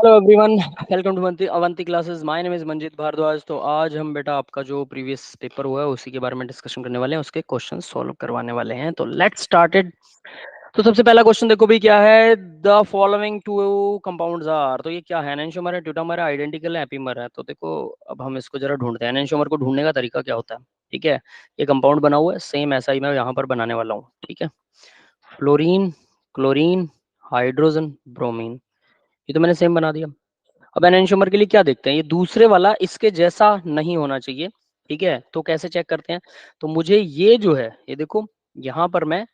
Hello everyone, welcome to Avanti Classes. My name is Manjeet Bhardwaj. तो आज हम बेटा आपका जो प्रीवियस पेपर हुआ है उसी के बारे में डिस्कशन करने वाले हैं, उसके क्वेश्चन सॉल्व करवाने वाले हैं। तो लेट्स स्टार्टेड। तो सबसे पहला क्वेश्चन देखो भी क्या है। The following two compounds are. तो ये क्या है? एनेंटियोमर है, ड्यूटामर है, आइडेंटिकल है, एपीमर है। तो देखो अब हम इसको जरा ढूंढते हैं। एनेंटियोमर को ढूंढने का तरीका क्या होता है? ठीक है, ये कंपाउंड बना हुआ है, सेम ऐसा ही मैं यहाँ पर बनाने वाला हूँ। ठीक है, फ्लोरीन, क्लोरीन, हाइड्रोजन, ब्रोमीन, ये तो मैंने सेम बना दिया। अब एनेंटियोमर के लिए क्या देखते हैं? ये दूसरे वाला इसके जैसा नहीं होना चाहिए। ठीक है, तो कैसे चेक करते हैं? तो मुझे ये जो है, ये देखो, यहाँ पर मैं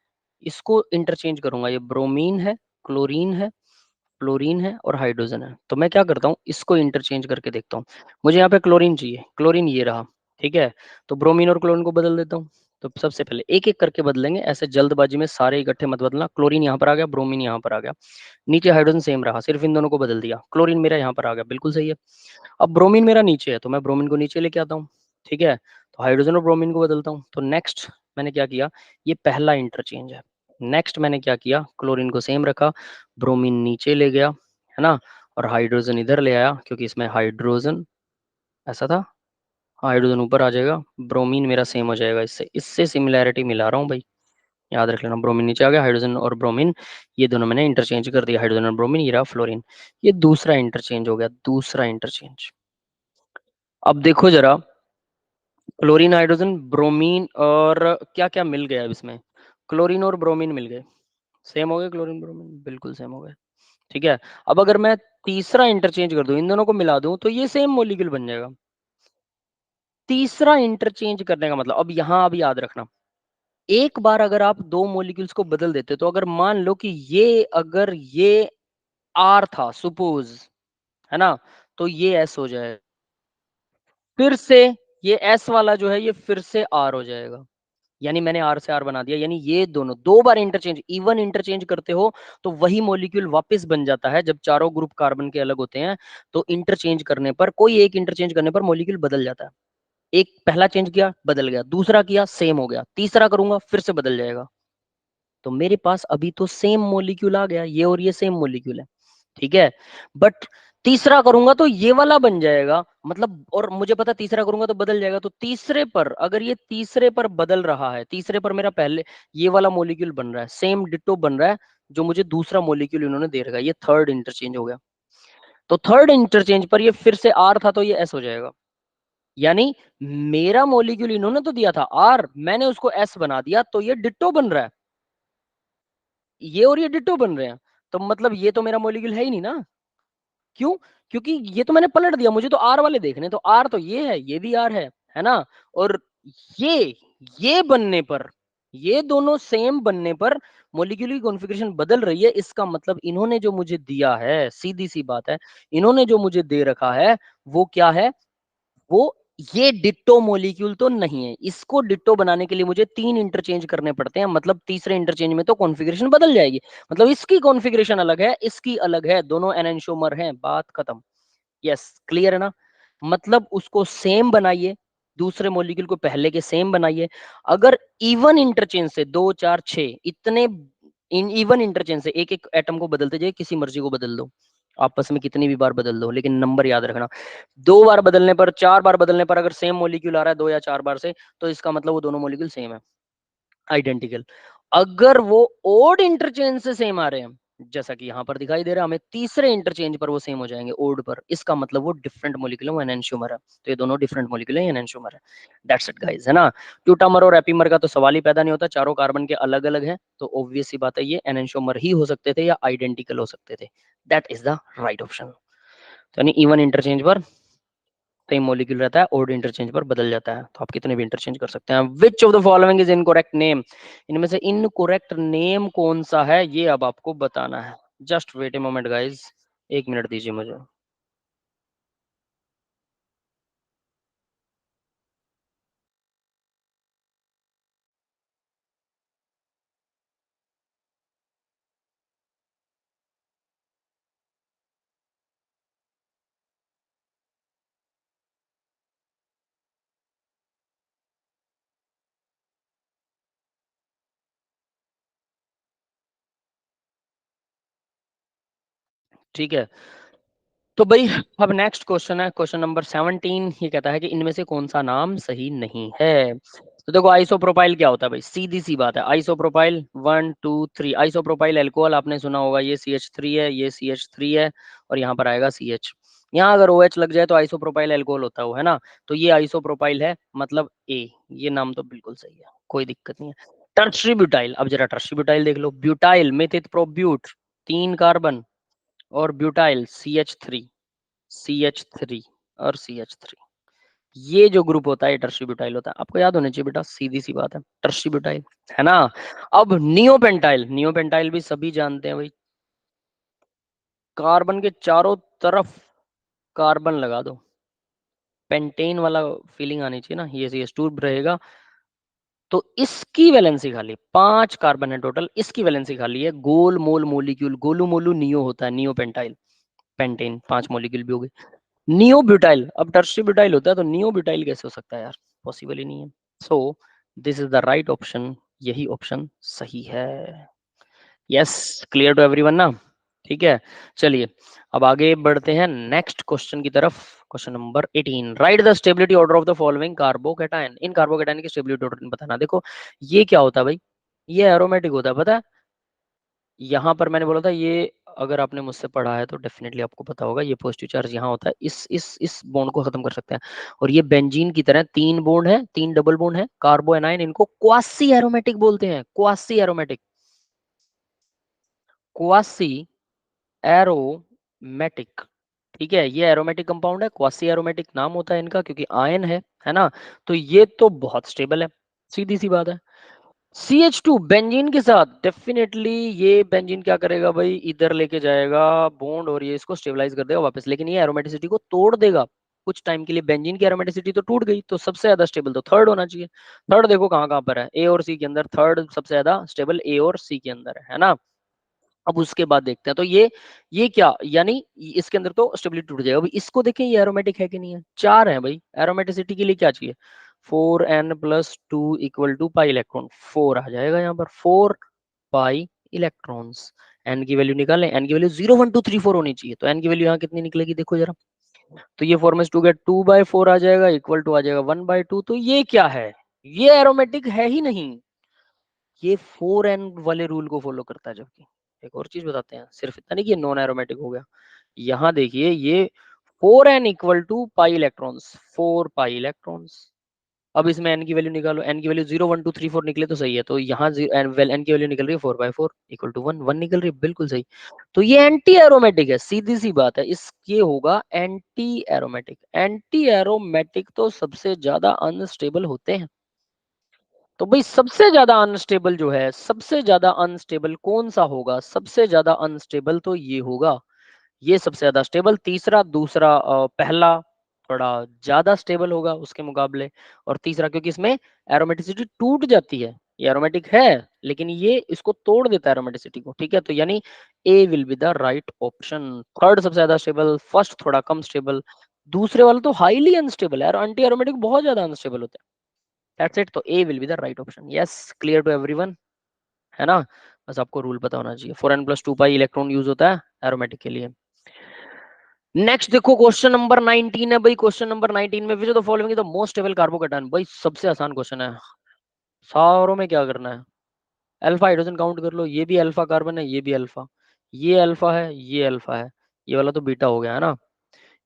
इसको इंटरचेंज करूंगा। ये ब्रोमीन है, क्लोरीन है, फ्लोरीन है और हाइड्रोजन है। तो मैं क्या करता हूँ, इसको इंटरचेंज करके देखता हूँ। मुझे यहाँ पे क्लोरीन चाहिए, क्लोरीन ये रहा। ठीक है, तो ब्रोमीन और क्लोरीन को बदल देता हूँ। तो सबसे पहले एक एक करके बदलेंगे, ऐसे जल्दबाजी में सारे इकट्ठे मत बदलना। क्लोरीन यहाँ पर आ गया, ब्रोमीन यहाँ पर आ गया, नीचे हाइड्रोजन सेम रहा, सिर्फ इन दोनों को बदल दिया। क्लोरीन मेरा यहाँ पर आ गया, बिल्कुल सही है। अब ब्रोमीन मेरा नीचे है, तो मैं ब्रोमीन को नीचे लेके आता हूँ। ठीक है, तो हाइड्रोजन और ब्रोमीन को बदलता हूँ। तो नेक्स्ट मैंने क्या किया, ये पहला इंटरचेंज है। नेक्स्ट मैंने क्या किया, क्लोरीन को सेम रखा, ब्रोमीन नीचे ले गया, है ना, और हाइड्रोजन इधर ले आया, क्योंकि इसमें हाइड्रोजन ऐसा था, हाइड्रोजन ऊपर आ जाएगा, ब्रोमीन मेरा सेम हो जाएगा। इससे इससे सिमिलैरिटी मिला रहा हूँ भाई, याद रख लेना। ब्रोमीन नीचे आ गया, हाइड्रोजन और ब्रोमीन ये दोनों मैंने इंटरचेंज कर दिया, हाइड्रोजन और ब्रोमीन, ये रहा फ्लोरीन। ये दूसरा इंटरचेंज हो गया, दूसरा इंटरचेंज। अब देखो जरा, क्लोरीन, हाइड्रोजन, ब्रोमीन और क्या क्या मिल गया अब इसमें? क्लोरीन और ब्रोमीन मिल गए, सेम हो गए। क्लोरीन ब्रोमीन बिल्कुल सेम हो गए। ठीक है, अब अगर मैं तीसरा इंटरचेंज कर दूं, इन दोनों को मिला दूं, तो ये सेम मॉलिक्यूल बन जाएगा। तीसरा इंटरचेंज करने का मतलब, अब यहां अब याद रखना, एक बार अगर आप दो मॉलिक्यूल्स को बदल देते, तो अगर मान लो कि ये अगर ये आर था सपोज, है ना, तो ये एस हो जाए, फिर से ये एस वाला जो है ये फिर से आर हो जाएगा। यानी मैंने आर से आर बना दिया। यानी ये दोनों दो बार इंटरचेंज, इवन इंटरचेंज करते हो तो वही मॉलिक्यूल वापस बन जाता है। जब चारों ग्रुप कार्बन के अलग होते हैं तो इंटरचेंज करने पर, कोई एक इंटरचेंज करने पर मॉलिक्यूल बदल जाता है। एक पहला चेंज किया बदल गया, दूसरा किया सेम हो गया, तीसरा करूंगा फिर से बदल जाएगा। तो मेरे पास अभी तो सेम मॉलिक्यूल आ गया, ये और ये सेम मॉलिक्यूल है। ठीक है, बट तीसरा करूंगा तो ये वाला बन जाएगा, मतलब, और मुझे पता तीसरा करूंगा तो बदल जाएगा। तो तीसरे पर, अगर ये तीसरे पर बदल रहा है, तीसरे पर मेरा पहले ये वाला मॉलिक्यूल बन रहा है, सेम डिट्टो बन रहा है जो मुझे दूसरा मॉलिक्यूल इन्होंने दे रखा है, ये थर्ड इंटरचेंज हो गया। तो थर्ड इंटरचेंज पर ये फिर से आर था तो ये एस हो जाएगा। यानी मेरा मॉलिक्यूल इन्होंने तो दिया था आर, मैंने उसको एस बना दिया, तो ये डिट्टो बन रहा है, ये और ये डिट्टो बन रहे हैं। तो मतलब ये तो मेरा मॉलिक्यूल है ही नहीं ना। क्यों? क्योंकि ये तो मैंने पलट दिया, मुझे तो आर वाले देखने, तो आर तो ये है, ये भी आर है ना। और ये ये बनने पर, ये दोनों सेम बनने पर मॉलिक्यूल की कॉन्फ़िगरेशन बदल रही है। इसका मतलब इन्होंने जो मुझे दिया है, सीधी सी बात है, इन्होंने जो मुझे दे रखा है वो क्या है? वो ये डिट्टो मॉलिक्यूल तो नहीं है। इसको डिट्टो बनाने के लिए मुझे तीन इंटरचेंज करने पड़ते हैं, मतलब तीसरे इंटरचेंज में तो कॉन्फ़िगरेशन बदल जाएगी। मतलब इसकी कॉन्फ़िगरेशन अलग है, इसकी अलग है, दोनों एनेंटियोमर हैं, बात खत्म। यस, क्लियर है ना? मतलब उसको सेम बनाइए, दूसरे मॉलिक्यूल को पहले के सेम बनाइए। अगर इवन इंटरचेंज से, दो चार छह, इतने इन इवन इंटरचेंज से एक एक एटम को बदलते जाइए, किसी मर्जी को बदल दो, आपस में कितनी भी बार बदल दो, लेकिन नंबर याद रखना, दो बार बदलने पर, चार बार बदलने पर अगर सेम मॉलिक्यूल आ रहा है दो या चार बार से, तो इसका मतलब वो दोनों मॉलिक्यूल सेम है, आइडेंटिकल। अगर वो ओड इंटरचेंज से सेम आ रहे हैं, जैसा कि यहां पर दिखाई दे रहा है, हमें तीसरे इंटरचेंज पर वो सेम हो जाएंगे ओड पर, इसका मतलब वो डिफरेंट मॉलिक्यूल है, वो एनेंटियोमर है। तो ये दोनों डिफरेंट मॉलिक्यूल है, एनेंटियोमर है। दैट्स इट गाइस, है ना। ट्यूटामर और एपीमर का तो सवाल ही पैदा नहीं होता, चारों कार्बन के अलग अलग है, तो ऑब्वियस सी बात है ये एनेंटियोमर ही हो सकते थे या आइडेंटिकल हो सकते थे। That is the right option. तो यानी इवन इंटरचेंज पर सेम मॉलिक्यूल रहता है, ओड इंटरचेंज पर बदल जाता है, तो आप कितने भी इंटरचेंज कर सकते हैं। Which of the following is incorrect name? इनमें से इनकरेक्ट नेम कौन सा है, ये अब आपको बताना है। Just wait a moment guys, एक मिनट दीजिए मुझे। ठीक है, तो भाई अब नेक्स्ट क्वेश्चन है, क्वेश्चन नंबर 17। ये कहता है कि इनमें से कौन सा नाम सही नहीं है। तो देखो आइसोप्रोपाइल क्या होता है भाई, सीधी सी बात है। आइसोप्रोपाइल 1 2 3, आइसोप्रोपाइल अल्कोहल आपने सुना होगा, ये CH3 है, ये CH3 है, और यहाँ पर आएगा CH। यहाँ अगर OH लग जाए तो आइसोप्रोपाइल अल्कोहल होता है, ना। तो ये आइसोप्रोपाइल है, मतलब ए। ये नाम तो बिल्कुल सही है, कोई दिक्कत नहीं है। टर्शरी ब्यूटाइल, अब जरा टर्शरी ब्यूटाइल देख लो। ब्यूटाइल मेथित प्रोब्यूट, 3 कार्बन, और ब्यूटाइल CH3 और CH3। ये जो ग्रुप होता है टर्शरी ब्यूटाइल होता है, आपको याद होना चाहिए बेटा, सीधी सी बात है, टर्शरी ब्यूटाइल, है ना। अब नियोपेंटाइल, नियोपेंटाइल भी सभी जानते हैं भाई। कार्बन के चारों तरफ कार्बन लगा दो, पेंटेन वाला फीलिंग आनी चाहिए ना, ये CH2 रहेगा। तो इसकी वैलेंसी खाली 5 कार्बन है टोटल, इसकी वैलेंसी खाली है। गोल मोल मोलिक्यूल, गोलू मोलू नियो होता है, नियो पेंटाइल, पेंटेन 5 मॉलिक्यूल भी हो गए। नियो ब्यूटाइल, अब टर्शरी ब्यूटाइल होता है तो नियो ब्यूटाइल कैसे हो सकता है यार, पॉसिबल ही नहीं है। So this is the right option, यही ऑप्शन सही है। यस, क्लियर टू एवरीवन ना। ठीक है, चलिए अब आगे बढ़ते हैं नेक्स्ट क्वेश्चन की तरफ। Question number 18, right the stability order of the following carbocation. In carbocation की स्टेबिलिटी ऑर्डर बताना। देखो ये क्या होता है भाई, ये एरोमेटिक होता है, पता है। यहाँ पर मैंने बोला था ये, अगर आपने मुझसे पढ़ा है तो डेफिनेटली आपको पता होगा, ये पॉजिटिव चार्ज यहाँ होता है, इस बॉन्ड को खत्म कर सकते हैं। और ये बेंजीन की तरह 3 बॉन्ड है, 3 डबल बॉन्ड है, कार्बो एनाइन, इनको क्वासी एरोमेटिक बोलते हैं, क्वासी एरोमेटिक, क्वासी एरोमेटिक। ठीक है, ये एरोमेटिक कंपाउंड है, क्वासी एरोमेटिक नाम होता है इनका, क्योंकि आयन है ना। तो ये तो बहुत स्टेबल है, सीधी सी बात है। CH2 बेंजीन के साथ डेफिनेटली, ये बेंजीन क्या करेगा भाई, इधर लेके जाएगा बॉन्ड और ये इसको स्टेबलाइज कर देगा वापस, लेकिन ये एरोमेटिसिटी को तोड़ देगा कुछ टाइम के लिए। बेंजीन की एरोमेटिसिटी तो टूट गई, तो सबसे ज्यादा स्टेबल तो थर्ड होना चाहिए। थर्ड देखो कहाँ कहाँ पर है, ए और सी के अंदर थर्ड सबसे ज्यादा स्टेबल ए और सी के अंदर है ना। अब उसके बाद देखते हैं, तो ये क्या, यानी इसके अंदर तो स्टेबिलिटी टूट जाएगा। अभी इसको देखें, ये एरोमेटिक है कि नहीं है, 4 है भाई, एरोमेटिसिटी के लिए क्या चाहिए, 4n+2 = पाई इलेक्ट्रॉन, 4 आ जाएगा यहाँ पर, 4 पाई इलेक्ट्रॉन्स। एन की वैल्यू निकालें, एन की वैल्यू 0 1 2 3 4 होनी चाहिए, तो एन की वैल्यू यहाँ कितनी निकलेगी देखो जरा। तो ये 4 में 2 गया, 2/4 आ जाएगा, इक्वल टू आ जाएगा 1/2। तो ये क्या है, ये एरोमेटिक है ही नहीं, ये 4n वाले रूल को फॉलो करता है। जबकि एक और चीज बताते हैं, सिर्फ इतना नहीं कि ये नॉन एरोमेटिक हो गया, यहाँ देखिए ये 4n = pi electrons, 4 pi electrons. अब इसमें n की वैल्यू निकालो, n की वैल्यू 0 1 2 3 4 निकले तो सही है, तो यहाँ n की वैल्यू निकल रही है 4/4 = 1, 1 निकल रही है, बिल्कुल सही। तो ये एंटी एरोमेटिक है, सीधी सी बात है, इस ये होगा एंटी एरोमेटिक। एंटी एरोमेटिक तो सबसे ज्यादा अनस्टेबल होते हैं। तो भाई सबसे ज्यादा अनस्टेबल जो है, सबसे ज्यादा अनस्टेबल कौन सा होगा, सबसे ज्यादा अनस्टेबल तो ये होगा, ये सबसे ज्यादा स्टेबल। तीसरा, दूसरा, पहला थोड़ा ज्यादा स्टेबल होगा उसके मुकाबले, और तीसरा क्योंकि इसमें एरोमेटिसिटी टूट जाती है, ये एरोमेटिक है लेकिन ये इसको तोड़ देता है एरोमेटिसिटी को। ठीक है, तो यानी A will be the right option. Third सबसे ज्यादा स्टेबल, फर्स्ट थोड़ा कम स्टेबल, दूसरे वाला तो हाईली अनस्टेबल है, एंटी एरोमेटिक बहुत ज्यादा अनस्टेबल होता है। दैट्स इट, तो A will be the right option. Yes, clear to everyone, है ना। बस आपको रूल पता होना चाहिए, 4n+2 पाई इलेक्ट्रॉन यूज होता है एरोमेटिक के लिए। नेक्स्ट देखो क्वेश्चन नंबर 19 है भाई। क्वेश्चन नंबर 19 में, which of the following is the most stable carbocation. भाई सबसे आसान क्वेश्चन है, सारों में क्या करना है, अल्फा हाइड्रोजन काउंट कर लो, ये भी अल्फा कार्बन है, ये भी अल्फा, ये अल्फा है, ये अल्फा है, ये वाला तो बीटा हो गया है ना,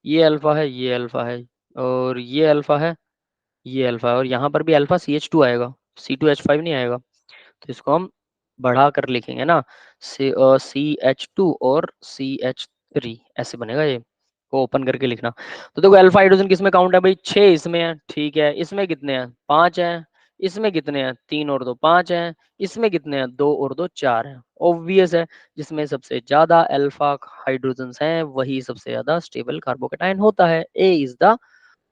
ये अल्फा है, ये अल्फा है, और ये अल्फा है, ये अल्फा है, और यहाँ पर भी अल्फा CH2 आएगा, C2H5 नहीं आएगा। तो इसको हम बढ़ा कर लिखेंगे ना, CH2 और CH3 ऐसे बनेगा, ये को ओपन करके लिखना। तो देखो अल्फा हाइड्रोजन किसमें काउंट है भाई, 6 इसमें है, ठीक है, इसमें कितने हैं, 5 हैं, इसमें कितने हैं, 3 और 2 5 हैं, इसमें कितने हैं, 2 और 2 4 हैं। ऑब्वियस है, जिसमें सबसे ज्यादा अल्फा हाइड्रोजन हैं वही सबसे ज्यादा स्टेबल कार्बोकेटायन होता है। ए इज द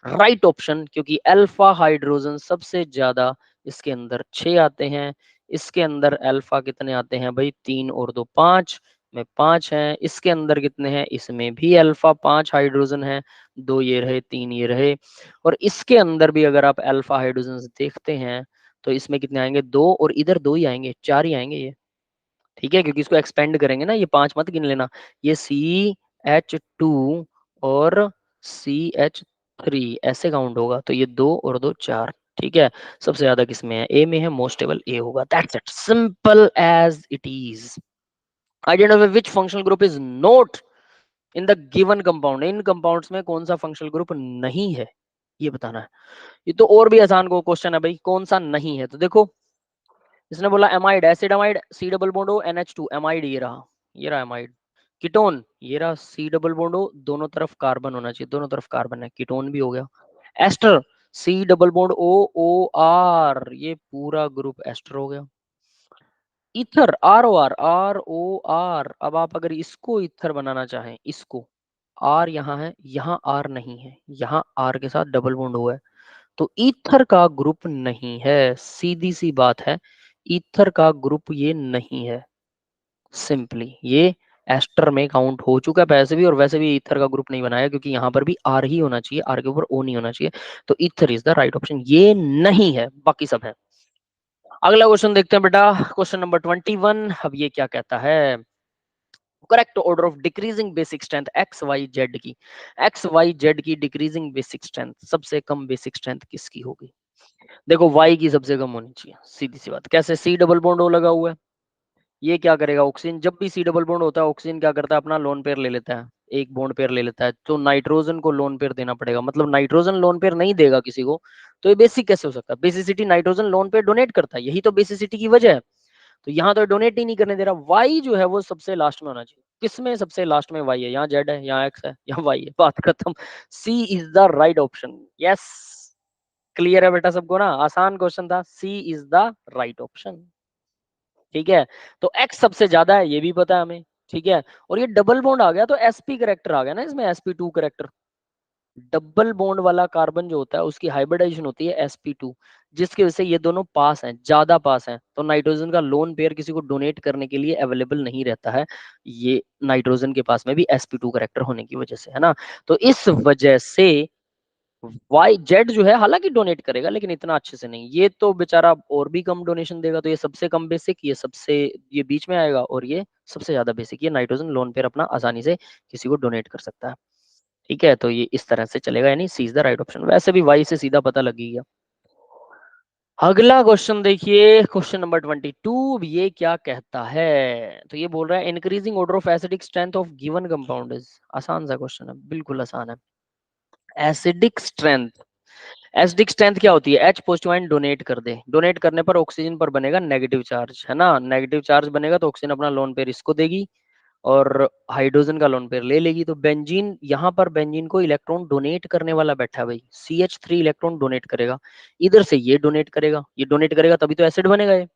राइट ऑप्शन, क्योंकि अल्फा हाइड्रोजन सबसे ज्यादा, इसके अंदर 6 आते हैं, इसके अंदर अल्फा कितने आते हैं भाई, 3 और 2 5 में 5 हैं, इसके अंदर कितने हैं, इसमें भी अल्फा 5 हाइड्रोजन है, 2 ये रहे, 3 ये रहे, और इसके अंदर भी अगर आप अल्फा हाइड्रोजन देखते हैं तो इसमें कितने आएंगे, 2, और इधर 2 ही आएंगे, 4 ही आएंगे ये। ठीक है, क्योंकि इसको एक्सपेंड करेंगे ना, ये 5 मत गिन लेना, ये CH2 और CH3 ऐसे काउंट होगा, तो ये 2 और 2 4। ठीक है, सबसे ज्यादा किसमें है? ए में है, मोस्ट स्टेबल ए होगा। That's it, simple as it is. Identify which functional group is not in the given compound. इन कंपाउंड्स में कौन सा फंक्शनल ग्रुप नहीं है, ये बताना है। ये तो और भी आसान को क्वेश्चन है भाई, कौन सा नहीं है। तो देखो, इसने बोला amide, acid amide, C double bond O NH2 amide, ये रहा एमाइड। कीटोन, ये रहा सी डबल बॉन्ड ओ, दोनों तरफ कार्बन होना चाहिए, दोनों तरफ कार्बन है, कीटोन भी हो गया। Ester, C double bond O OR, ये पूरा ग्रुप एस्टर हो गया। ईथर, ROR, अब आप अगर इसको ईथर बनाना चाहें, इसको, आर यहाँ है, यहाँ आर नहीं है, यहाँ आर के साथ डबल बॉन्ड हुआ है, तो ईथर का ग्रुप नहीं है। सीधी सी बात है, ईथर का ग्रुप ये नहीं है। सिंपली ये एस्टर में काउंट हो चुका है वैसे भी, और वैसे भी ईथर का ग्रुप नहीं बनाया, क्योंकि यहाँ पर भी आर ही होना चाहिए, आर के ऊपर ओ नहीं होना चाहिए। तो ether is the right option, ये नहीं है, बाकी सब है। अगला क्वेश्चन देखते हैं बेटा, क्वेश्चन नंबर 21। अब ये क्या कहता है? Correct order of decreasing basic strength X Y Z की, एक्स वाई जेड की डिक्रीजिंग बेसिक स्ट्रेंथ, सबसे कम बेसिक स्ट्रेंथ किसकी होगी? देखो, वाई की सबसे कम होनी चाहिए, सीधी सी बात। कैसे? सी डबल बॉन्ड ओ लगा हुआ है, ये क्या करेगा? ऑक्सीजन, जब भी सी डबल बॉन्ड होता है, ऑक्सीजन क्या करता है? अपना लोन पेयर ले लेता है, एक बॉन्ड पेयर ले लेता है, तो नाइट्रोजन को लोन पेयर देना पड़ेगा। मतलब नाइट्रोजन लोन पेयर नहीं देगा किसी को, तो ये बेसिक कैसे हो सकता है? Basicity nitrogen lone pair donate करता है, यही तो बेसिसिटी की वजह है। तो यहाँ तो डोनेट ही नहीं करने दे रहा। वाई जो है वो सबसे लास्ट में होना चाहिए। किसमें सबसे लास्ट में? वाई है, यहाँ जेड है, यहाँ एक्स है, यहाँ वाई है, बात खत्म। C is the right option. Yes, clear है बेटा सबको ना? आसान क्वेश्चन था, C is the right option. ठीक है, तो एक्स सबसे ज्यादा है, ये भी पता है हमें। ठीक है, और ये डबल बॉन्ड आ गया, तो sp करेक्टर आ गया ना इसमें, sp2 करेक्टर। डबल बॉन्ड वाला कार्बन जो होता है, उसकी हाइब्रिडाइजेशन होती है sp2, जिसकी वजह से ये दोनों पास हैं, ज्यादा पास हैं, तो नाइट्रोजन का लोन पेयर किसी को डोनेट करने के लिए अवेलेबल नहीं रहता है, ये नाइट्रोजन के पास में भी sp2 करेक्टर होने की वजह से, है ना? तो इस वजह से वाई जेड जो है हालांकि डोनेट करेगा, लेकिन इतना अच्छे से नहीं, ये तो बेचारा और भी कम डोनेशन देगा। तो ये सबसे कम बेसिक, ये सबसे, ये बीच में आएगा, और ये सबसे ज्यादा बेसिक, ये नाइट्रोजन लोन पेयर अपना आसानी से किसी को डोनेट कर सकता है। ठीक है, तो ये इस तरह से चलेगा, यानी सी इज द राइट ऑप्शन। वैसे भी वाई से सीधा पता लग ही गया। अगला क्वेश्चन देखिए, क्वेश्चन नंबर 22। ये क्या कहता है? तो ये बोल रहा है increasing order of acidic strength of given compound is. आसान सा क्वेश्चन है, बिल्कुल आसान है। एसिडिक स्ट्रेंथ, एसिडिक स्ट्रेंथ क्या होती है? H पॉजिटिव आयन डोनेट कर दे, डोनेट करने पर ऑक्सीजन पर बनेगा नेगेटिव चार्ज, है ना? नेगेटिव चार्ज बनेगा तो ऑक्सीजन अपना लोन पेयर इसको देगी, और हाइड्रोजन का लोन पेयर ले लेगी। तो बेंजीन, यहाँ पर बेंजीन को इलेक्ट्रॉन डोनेट करने वाला बैठा है भाई, CH3 इलेक्ट्रॉन डोनेट करेगा, इधर से ये डोनेट करेगा, ये डोनेट करेगा, तभी तो एसिड बनेगा। ये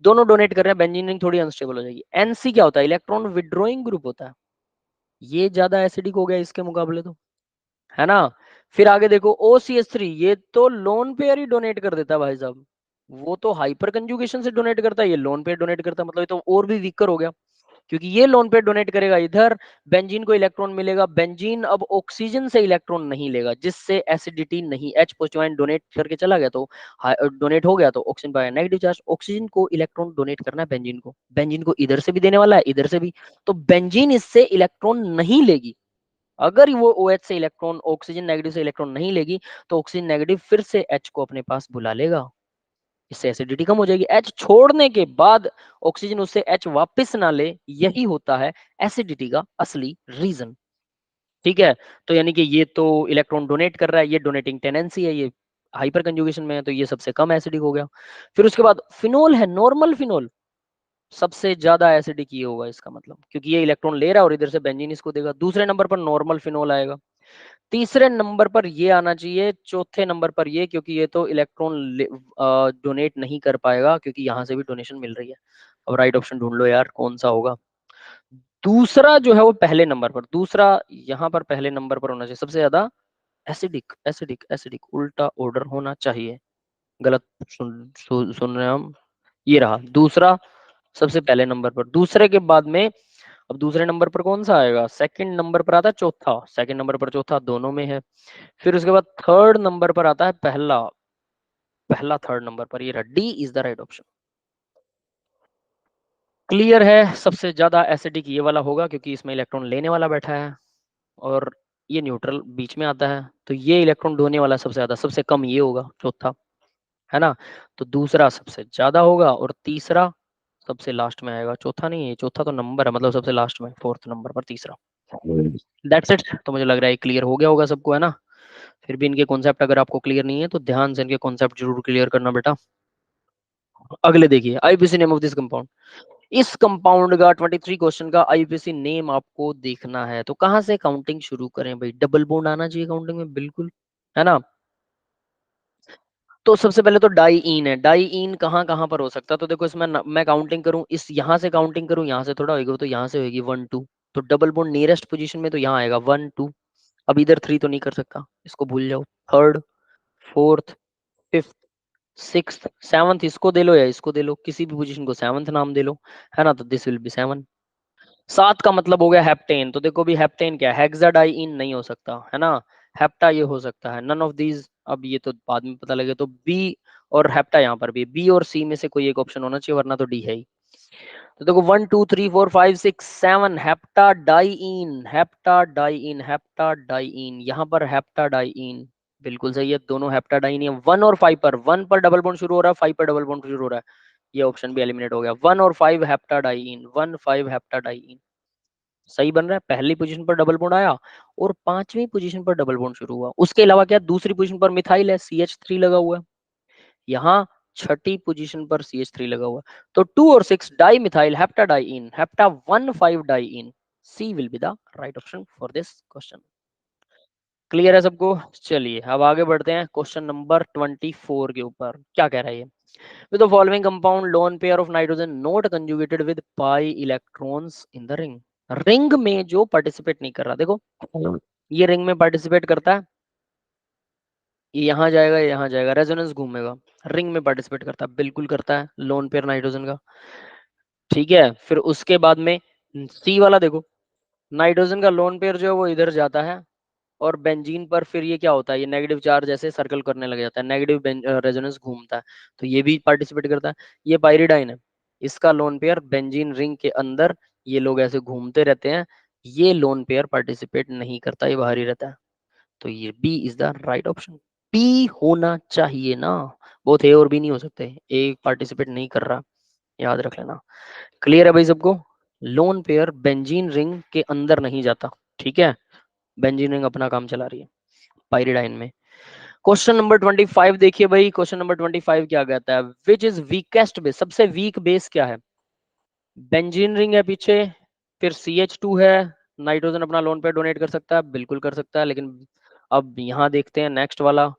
दोनों डोनेट कर रहे हैं, बेंजीन थोड़ी अनस्टेबल हो जाएगी। NC क्या होता है? इलेक्ट्रॉन विड्रॉइंग ग्रुप होता है, ये ज्यादा एसिडिक हो गया इसके मुकाबले, तो है ना? फिर आगे देखो, OCH3, ये तो लोन पेयर ही डोनेट कर देता है भाई साहब, वो तो हाइपर कंजुगेशन से डोनेट करता है, ये लोन पेयर डोनेट करता है, मतलब ये तो और भी वीकर हो गया, क्योंकि ये लोन पेयर डोनेट करेगा इधर, बेंजीन को इलेक्ट्रॉन मिलेगा, बेंजीन अब ऑक्सीजन से इलेक्ट्रॉन नहीं लेगा, जिससे एसिडिटी नहीं, H पॉजिटिव आयन डोनेट करके चला गया, तो डोनेट हो गया, तो ऑक्सीजन पाया नेगेटिव चार्ज, ऑक्सीजन को इलेक्ट्रॉन डोनेट करना है बेंजीन को, बेंजीन को इधर से भी देने वाला है, इधर से भी, तो बेंजीन इससे इलेक्ट्रॉन नहीं लेगी। अगर वो OH से इलेक्ट्रॉन, ऑक्सीजन नेगेटिव से इलेक्ट्रॉन नहीं लेगी, तो ऑक्सीजन नेगेटिव फिर से H को अपने पास बुला लेगा, इससे एसिडिटी कम हो जाएगी। H छोड़ने के बाद ऑक्सीजन उससे H वापस ना ले, यही होता है एसिडिटी का असली रीजन। ठीक है, तो यानी कि ये तो इलेक्ट्रॉन डोनेट कर रहा है, ये डोनेटिंग टेंडेंसी है, ये हाइपर कंजुगेशन में है, तो ये सबसे कम एसिडिक हो गया। फिर उसके बाद फिनोल है, नॉर्मल फिनोल, सबसे ज्यादा एसिडिक ये होगा इसका मतलब, क्योंकि ये इलेक्ट्रॉन ले रहा है और इधर से बेंजीन इसको देगा। दूसरे नंबर पर नॉर्मल फिनोल आएगा, तीसरे नंबर पर ये आना चाहिए, चौथे नंबर पर ये, क्योंकि ये तो इलेक्ट्रॉन डोनेट नहीं कर पाएगा, क्योंकि यहाँ से भी डोनेशन मिल रही है। अब राइट ऑप्शन ढूंढ लो यार, कौन सा होगा? दूसरा जो है वो पहले नंबर पर, दूसरा यहाँ पर पहले नंबर पर होना चाहिए, सबसे ज्यादा एसिडिक, एसिडिक, एसिडिक, उल्टा ऑर्डर होना चाहिए। गलत सुन रहे हैं हम। ये रहा दूसरा, सबसे पहले नंबर पर, दूसरे के बाद में, अब दूसरे नंबर पर कौन सा आएगा? सेकंड नंबर पर आता है चौथा, सेकंड नंबर पर चौथा दोनों में है। फिर उसके बाद थर्ड नंबर पर आता है पहला, पहला थर्ड नंबर पर, ये रहा, D is the right option. Clear है, सबसे ज्यादा एसिडिक ये वाला होगा, क्योंकि इसमें इलेक्ट्रॉन लेने वाला बैठा है, और ये न्यूट्रल बीच में आता है, तो ये इलेक्ट्रॉन ढोने वाला सबसे ज्यादा, सबसे कम ये होगा चौथा, है ना। तो दूसरा सबसे ज्यादा होगा और तीसरा सबसे लास्ट में आएगा। चौथा नहीं है, चौथा तो नंबर है, मतलब सबसे लास्ट में, फोर्थ नंबर पर तीसरा। That's it. तो मुझे लग रहा है क्लियर हो गया होगा सबको, है ना। फिर भी इनके कॉन्सेप्ट अगर आपको क्लियर नहीं है तो ध्यान से इनके कॉन्सेप्ट जरूर क्लियर करना बेटा। अगले देखिए, IPC name of this compound. इस कंपाउंड का 23 क्वेश्चन का आईपीसी नेम आपको देखना है, तो कहां से काउंटिंग शुरू करें भाई? डबल बॉन्ड आना चाहिए काउंटिंग में, बिल्कुल, है ना। तो सबसे पहले तो डाई इन है। डाई इन कहाँ कहाँ पर हो सकता है? तो देखो इसमें मैं काउंटिंग करूं, इस यहाँ से काउंटिंग करूं, यहाँ से थोड़ा होगी, तो यहाँ से होगी 1 2। तो डबल बॉन्ड नियरेस्ट पोजीशन में तो यहाँ आएगा 1 2। अब इधर 3 तो नहीं कर सकता, इसको भूल जाओ। Third, fourth, fifth, sixth, seventh, इसको दे लो या इसको दे लो, किसी भी पोजीशन को सेवंथ नाम दे लो, है ना। तो दिस विल बी 7। 7 का मतलब हो गया हेप्टेन। तो देखो भी हेप्टेन क्या है, हेक्साडाइइन नहीं हो सकता, है ना। हेप्टा ये हो सकता है, नन ऑफ दीज। अब ये तो बाद में पता लगे, तो बी और हेप्टा यहाँ पर भी, बी और सी में से कोई एक ऑप्शन होना चाहिए, वरना तो डी है ही। तो देखो 1 2 3 4 5 6 7, हेप्टाडाइइन, हेप्टाडाइइन, हेप्टाडाइइन, यहाँ पर हेप्टाडाइइन बिल्कुल सही है, दोनों हेप्टाडाइइन है। 1 और 5 पर, 1 पर डबल बॉन्ड शुरू हो रहा है, 5 पर डबल बॉन्ड शुरू हो रहा है, ये ऑप्शन भी एलिमिनेट हो गया। 1 और 5 हेप्टाडाइइन, 1 5 हेप्टाडाइइन सही बन रहा है। पहली पोजीशन पर डबल बॉन्ड आया और पांचवी पोजीशन पर डबल बॉन्ड शुरू हुआ। उसके अलावा क्या, दूसरी पोजीशन पर मिथाइल है, CH3 लगा हुआ है। यहाँ छठी पोजीशन पर CH3 लगा हुआ है। तो 2 और 6 dimethyl heptadiene, hepta 1 5 diene. C will be the right option for this question. Clear है सबको? चलिए अब आगे बढ़ते हैं क्वेश्चन नंबर 24 के ऊपर। क्या कह रहा है ये? With the following compound, lone pair of nitrogen not conjugated with pi electrons in the ring. Ring में जो पार्टिसिपेट नहीं कर रहा, देखो ये रिंग में पार्टिसिपेट करता है, ये यहाँ जाएगा, ये यहाँ जाएगा, रेजोनेंस घूमेगा। रिंग में पार्टिसिपेट करता है, बिल्कुल करता है, लोन पेयर नाइट्रोजन का। ठीक है, फिर उसके बाद में सी वाला देखो, नाइट्रोजन का लोन पेयर जो है वो इधर जाता है, और बेंजीन पर फिर ये क्या होता है, ये नेगेटिव चार्ज ऐसे सर्कल करने लग जाता है, नेगेटिव रेजोनेंस घूमता है, तो ये भी पार्टिसिपेट करता है। ये पाइरिडाइन है, इसका लोन पेयर बेंजीन रिंग के अंदर, ये लोग ऐसे घूमते रहते हैं, ये लोन पेयर पार्टिसिपेट नहीं करता, ये बाहर ही रहता है। तो ये B is the right option. B होना चाहिए ना, बहुत ए और बी नहीं हो सकते, ए पार्टिसिपेट नहीं कर रहा, याद रख लेना। क्लियर है भाई सबको? लोन पेयर बेंजीन रिंग के अंदर नहीं जाता, ठीक है, बेंजीन रिंग अपना काम चला रही है पाइरिडाइन में। क्वेश्चन नंबर 25 देखिए भाई, क्वेश्चन नंबर 25 क्या कहता है? विच इज वीकेस्ट बेस, सबसे वीक बेस क्या है? बेंजीन रिंग है पीछे, फिर CH2 है। नाइट्रोजन अपना लोन पे डोनेट कर सकता है, बिल्कुल कर सकता है, लेकिन अब यहाँ देखते हैं नेक्स्ट वाला।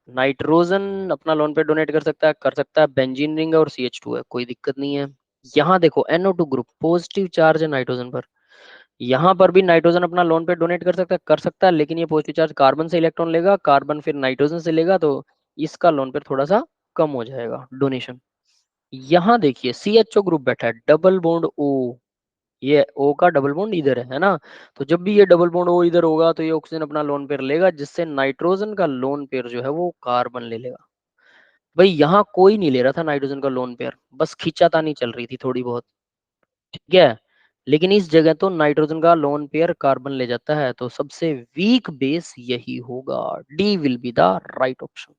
नाइट्रोजन अपना लोन पे डोनेट कर सकता है, बेंजीन रिंग है और CH2 है, कोई दिक्कत नहीं है। यहाँ देखो NO2 ग्रुप, पॉजिटिव चार्ज है नाइट्रोजन पर, यहाँ पर भी नाइट्रोजन अपना लोन पे डोनेट कर सकता है, लेकिन ये पॉजिटिव चार्ज कार्बन से इलेक्ट्रॉन लेगा, कार्बन फिर नाइट्रोजन से लेगा, तो इसका लोन पेयर थोड़ा सा कम हो जाएगा डोनेशन। यहाँ देखिए CHO ग्रुप बैठा है, डबल बॉन्ड O, ये O का डबल बॉन्ड इधर है ना। तो जब भी ये डबल बॉन्ड O इधर होगा तो ये ऑक्सीजन अपना लोन पेयर लेगा, जिससे नाइट्रोजन का लोन पेयर जो है वो कार्बन ले लेगा। भाई यहाँ कोई नहीं ले रहा था नाइट्रोजन का लोन पेयर, बस खींचातानी चल रही थी थोड़ी बहुत, ठीक है। लेकिन इस जगह तो नाइट्रोजन का लोन पेयर कार्बन ले जाता है, तो सबसे वीक बेस यही होगा, D will be the right option,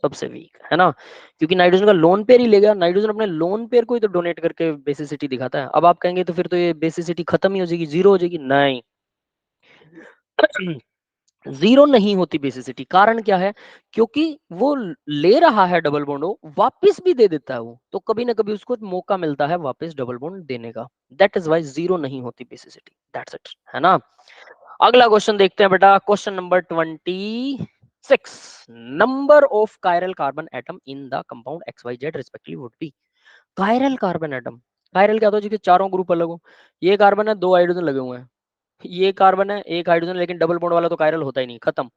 सबसे वीक, है ना। क्योंकि नाइट्रोजन का लोन पेयर ही लेगा, नाइट्रोजन अपने लोन पेयर को ही तो डोनेट करके बेसिसिटी दिखाता है। अब आप कहेंगे तो फिर तो ये बेसिसिटी खत्म ही हो जाएगी, जीरो हो जाएगी, नहीं। जीरो नहीं होती बेसिसिटी, कारण क्या है? क्योंकि वो ले रहा है डबल बॉन्ड, वो वापस भी दे देता है, वो तो कभी ना कभी उसको मौका मिलता है वापस डबल बॉन्ड देने का। दैट इज वाई जीरो नहीं होती बेसिसिटी, दैट्स इट, है ना। अगला क्वेश्चन देखते हैं बेटा, question number 26। Number of chiral carbon atom in the compound XYZ respectively would be. Chiral carbon atom, chiral क्या होता है? जिसके चारों ग्रुप अलग हो, ये कार्बन है, दो हाइड्रोजन लगे हुए हैं, ये कार्बन है, एक हाइड्रोजन, लेकिन डबल बॉन्ड वाला तो कायरल होता ही नहीं, खत्म।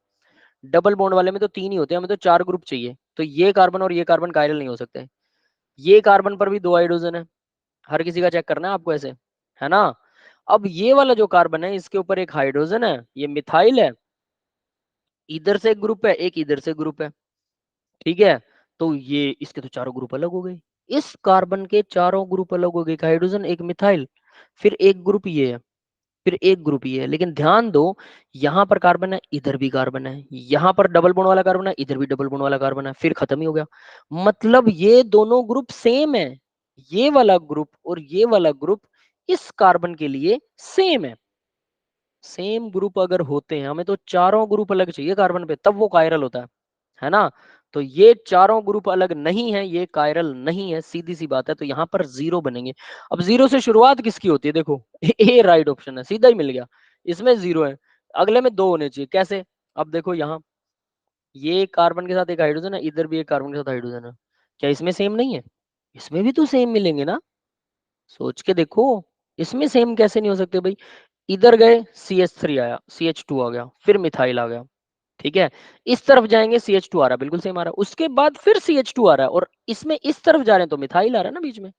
डबल बॉन्ड वाले में तो 3 ही होते हैं, हमें तो 4 ग्रुप चाहिए, तो ये कार्बन और ये कार्बन कायरल नहीं हो सकते। ये कार्बन पर भी 2 हाइड्रोजन है, हर किसी का चेक करना है आपको ऐसे, है ना। अब ये वाला जो कार्बन है, इसके ऊपर एक हाइड्रोजन है, ये मिथाइल है, इधर से एक ग्रुप है, एक इधर से ग्रुप है, ठीक है। तो ये इसके तो चारों ग्रुप अलग हो गए, इस कार्बन के चारों ग्रुप अलग हो गए, एक हाइड्रोजन, एक मिथाइल, फिर एक ग्रुप ये है, फिर एक ग्रुप ये है। लेकिन ध्यान दो, यहां पर कार्बन है, इधर भी कार्बन है, यहां पर डबल बॉन्ड वाला कार्बन है, इधर भी डबल बॉन्ड वाला कार्बन है, फिर खत्म ही हो गया। मतलब ये दोनों ग्रुप सेम है, ये वाला ग्रुप और ये वाला ग्रुप इस कार्बन के लिए सेम है। सेम ग्रुप अगर होते हैं, हमें तो चारों ग्रुप अलग चाहिए कार्बन पे, तब वो कायरल होता है ना। तो ये चारों ग्रुप अलग नहीं है, ये कायरल नहीं है, सीधी सी बात है। तो यहाँ पर जीरो बनेंगे। अब जीरो से शुरुआत किसकी होती है, देखो ए राइट ऑप्शन है, सीधा ही मिल गया। इसमें जीरो है, अगले में दो होने चाहिए, कैसे? अब देखो यहाँ ये कार्बन के साथ एक हाइड्रोजन है, इधर भी एक कार्बन के साथ हाइड्रोजन है, क्या इसमें सेम नहीं है? इसमें भी तो सेम मिलेंगे ना, सोच के देखो। इसमें सेम कैसे नहीं हो सकते भाई? इधर गए CH3 आया, CH2 आ गया, फिर मिथाइल आ गया, ठीक है। इस तरफ जाएंगे CH2 आ रहा है, बिल्कुल सेम आ रहा है, उसके बाद फिर CH2 आ रहा है, और इसमें इस तरफ जा रहे हैं तो मिथाइल आ रहा है ना बीच में।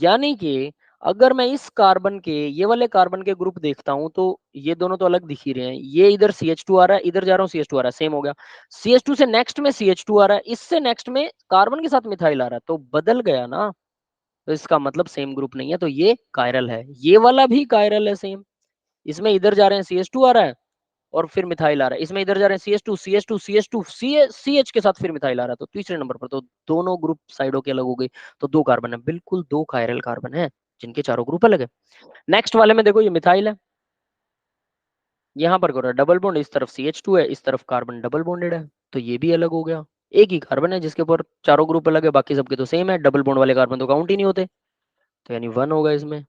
यानी कि अगर मैं इस कार्बन के, ये वाले कार्बन के ग्रुप देखता हूं, तो ये दोनों तो अलग दिख ही रहे हैं। ये इधर CH2 आ रहा है, इधर जा रहा हूँ CH2 आ रहा है, सेम हो गया। CH2 से नेक्स्ट में CH2 आ रहा है, इससे नेक्स्ट में कार्बन के साथ मिथाइल आ रहा है, तो बदल गया ना। तो इसका मतलब सेम ग्रुप नहीं है, तो ये कायरल है। ये वाला भी कायरल है सेम। इसमें इधर जा रहे हैं CH2 आ रहा है और फिर मिथाइल आ रहा है, इसमें इधर जा रहे हैं CH2 CH2 CH2 CH के साथ फिर मिथाइल आ रहा है, तो तीसरे नंबर पर तो दोनों ग्रुप साइडों के अलग हो गए। तो दो कार्बन है, बिल्कुल दो कायरल कार्बन है, जिनके चारों ग्रुप अलग है। नेक्स्ट वाले में देखो, ये मिथाइल है, यहाँ पर करो डबल बॉन्ड, इस तरफ CH2 है, इस तरफ कार्बन डबल बॉन्डेड है, तो ये भी अलग हो गया। एक ही कार्बन है जिसके ऊपर चारों ग्रुप अलग है, बाकी सबके तो सेम है। डबल बॉन्ड वाले कार्बन तो काउंट ही नहीं होते, तो यानी 1 होगा इसमें।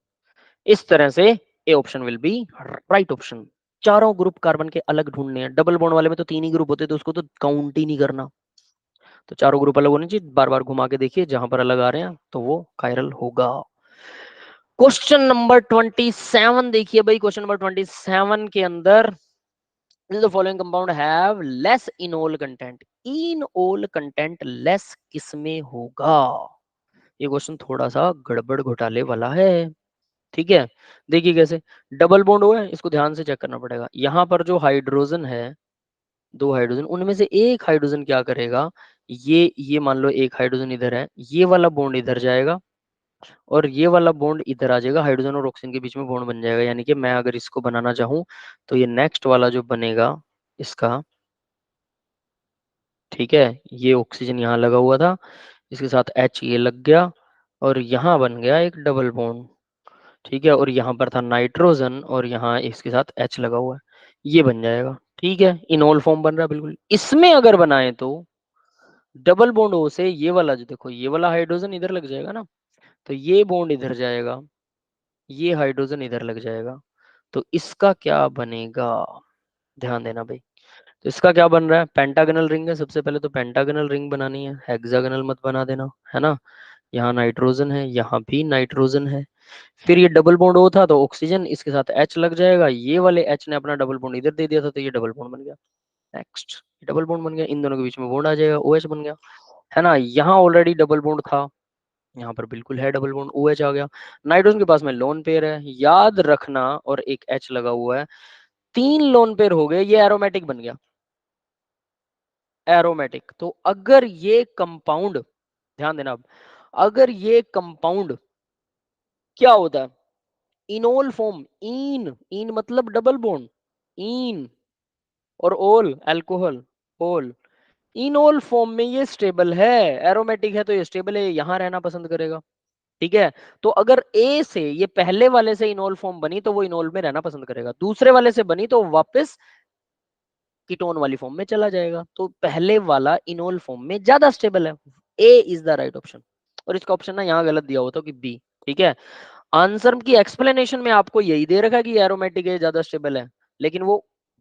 इस तरह से A option will be right option. चारों ग्रुप कार्बन के अलग ढूंढने हैं, डबल बॉन्ड वाले में तो तीन ही ग्रुप होते, तो उसको तो काउंट ही नहीं करना। तो चारों ग्रुप अलग होने चाहिए, बार बार घुमा के देखिए, जहां पर अलग आ रहे हैं तो वो कायरल होगा। क्वेश्चन नंबर 27 देखिए भाई, क्वेश्चन नंबर 27 के अंदर, the following compound have less enol content. Enol content less किसमें होगा? ये क्वेश्चन थोड़ा सा गड़बड़ घोटाले वाला है, ठीक है। देखिए कैसे, डबल बॉन्ड हुआ है, इसको ध्यान से चेक करना पड़ेगा। यहाँ पर जो हाइड्रोजन है, दो हाइड्रोजन, उनमें से एक हाइड्रोजन क्या करेगा, ये मान लो एक हाइड्रोजन इधर है, ये वाला बॉन्ड इधर जाएगा और ये वाला बॉन्ड इधर आ जाएगा, हाइड्रोजन और ऑक्सीजन के बीच में बॉन्ड बन जाएगा। यानी कि मैं अगर इसको बनाना चाहूँ, तो ये नेक्स्ट वाला जो बनेगा इसका, ठीक है, ये ऑक्सीजन यहाँ लगा हुआ था, इसके साथ H ये लग गया, और यहाँ बन गया एक डबल बॉन्ड, ठीक है। और यहाँ पर था नाइट्रोजन और यहाँ इसके साथ H लगा हुआ है, ये बन जाएगा, ठीक है। इनोल फॉर्म बन रहा है बिल्कुल। इसमें अगर बनाए तो डबल बॉन्ड ओ से ये वाला, जो देखो ये वाला हाइड्रोजन इधर लग जाएगा ना, तो ये बॉन्ड इधर जाएगा, ये हाइड्रोजन इधर लग जाएगा, तो इसका क्या बनेगा, ध्यान देना भाई। तो इसका क्या बन रहा है, पेंटागनल रिंग है। सबसे पहले तो पेंटागनल रिंग बनानी है, हेक्सागोनल मत बना देना, है ना। यहाँ नाइट्रोजन है, यहाँ भी नाइट्रोजन है, फिर ये डबल बॉन्ड O था तो ऑक्सीजन, इसके साथ H लग जाएगा, ये वाले H ने अपना डबल बॉन्ड इधर दे दिया था, तो ये डबल बॉन्ड बन गया। नेक्स्ट डबल बॉन्ड बन गया, इन दोनों के बीच में बॉन्ड आ जाएगा, OH बन गया, है ना। यहाँ ऑलरेडी डबल बॉन्ड था, यहाँ पर बिल्कुल है डबल बॉन्ड, OH आ गया। नाइट्रोजन के पास में लोन पेयर है, याद रखना, और एक H लगा हुआ है, तीन लोन पेयर हो गए, ये एरोमेटिक बन गया, एरोमेटिक। तो अगर ये कंपाउंड, ध्यान देना अब, अगर ये कंपाउंड क्या होता है, इनोल फॉर्म, इन इन मतलब डबल बॉन्ड, इन, और ओल अल्कोहल, ओल, इनोल फॉर्म में ये स्टेबल है, एरोमेटिक है तो ये स्टेबल है, यहां रहना पसंद करेगा, ठीक है। तो अगर ए से, ये पहले वाले से इनोल फॉर्म बनी तो वो इनोल में रहना पसंद करेगा, दूसरे वाले से बनी तो वापस कीटोन वाली फॉर्म में चला जाएगा। तो पहले वाला इनोल फॉर्म में ज्यादा स्टेबल है, ए इज द राइट ऑप्शन। और इसका ऑप्शन ना यहाँ गलत दिया हुआ था कि बी, ठीक है। आंसर की एक्सप्लेनेशन में आपको यही दे रखा है कि एरोमेटिक है, ज्यादा स्टेबल है, लेकिन वो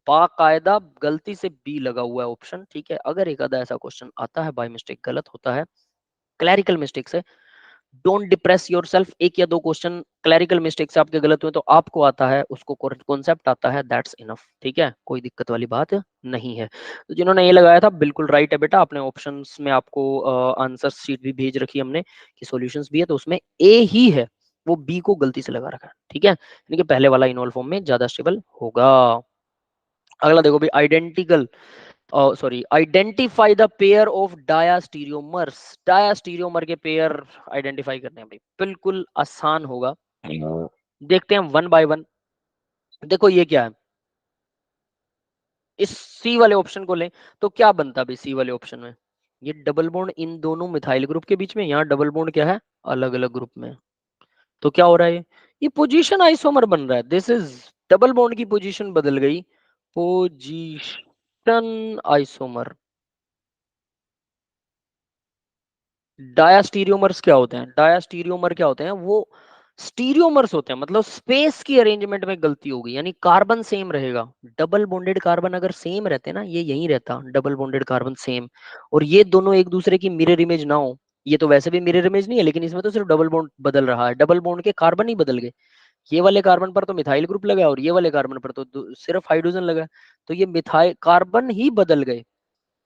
बाकायदा गलती से बी लगा हुआ है ऑप्शन, ठीक है। अगर एक आधा ऐसा क्वेश्चन आता है बाय मिस्टेक, गलत होता है, क्लैरिकल मिस्टेक से, डोंट डिप्रेस योरसेल्फ। एक या दो क्वेश्चन क्लैरिकल मिस्टेक से आपके गलत हुए तो आपको आता है, उसको कॉन्सेप्ट आता है, दैट्स इनफ, ठीक है, कोई दिक्कत वाली बात नहीं है। तो जिन्होंने ये लगाया था बिल्कुल राइट है बेटा, अपने ऑप्शंस में आपको आंसर शीट भी भेज रखी है हमने कि सॉल्यूशंस भी है, तो उसमें ए ही है, वो बी को गलती से लगा रखा है, ठीक है। यानी कि पहले वाला इनोल फॉर्म में ज्यादा स्टेबल होगा। अगला देखो भाई, identical, sorry, identify the pair of diastereomers. Diastereomer के पेयर आइडेंटिफाई करने हैं भाई, बिल्कुल आसान होगा, देखते हैं वन बाय वन। देखो ये क्या है, इस सी वाले ऑप्शन को लें तो क्या बनता है सी वाले ऑप्शन में, ये डबल बॉन्ड इन दोनों मिथाइल ग्रुप के बीच में, यहाँ डबल बॉन्ड क्या है, अलग अलग ग्रुप में। तो क्या हो रहा है, ये पोजीशन आइसोमर बन रहा है, दिस इज डबल बॉन्ड की पोजीशन बदल गई, पोजीशन आइसोमर। डायास्टीरियोमर्स क्या होते हैं, डायास्टीरियोमर क्या होते हैं, वो स्टीरियोमर्स होते हैं, मतलब स्पेस की अरेंजमेंट में गलती होगी, यानी कार्बन सेम रहेगा। डबल बॉन्डेड कार्बन अगर सेम रहते ना, ये यहीं रहता डबल बॉन्डेड कार्बन सेम, और ये दोनों एक दूसरे की मिरर इमेज ना हो, ये तो वैसे भी मिरर इमेज नहीं है, लेकिन इसमें तो सिर्फ डबल बॉन्ड बदल रहा है, डबल बॉन्ड के कार्बन ही बदल गए, ये वाले कार्बन पर तो मिथाइल ग्रुप लगा और ये वाले कार्बन पर तो सिर्फ हाइड्रोजन लगा, तो ये मिथाइल कार्बन ही बदल गए,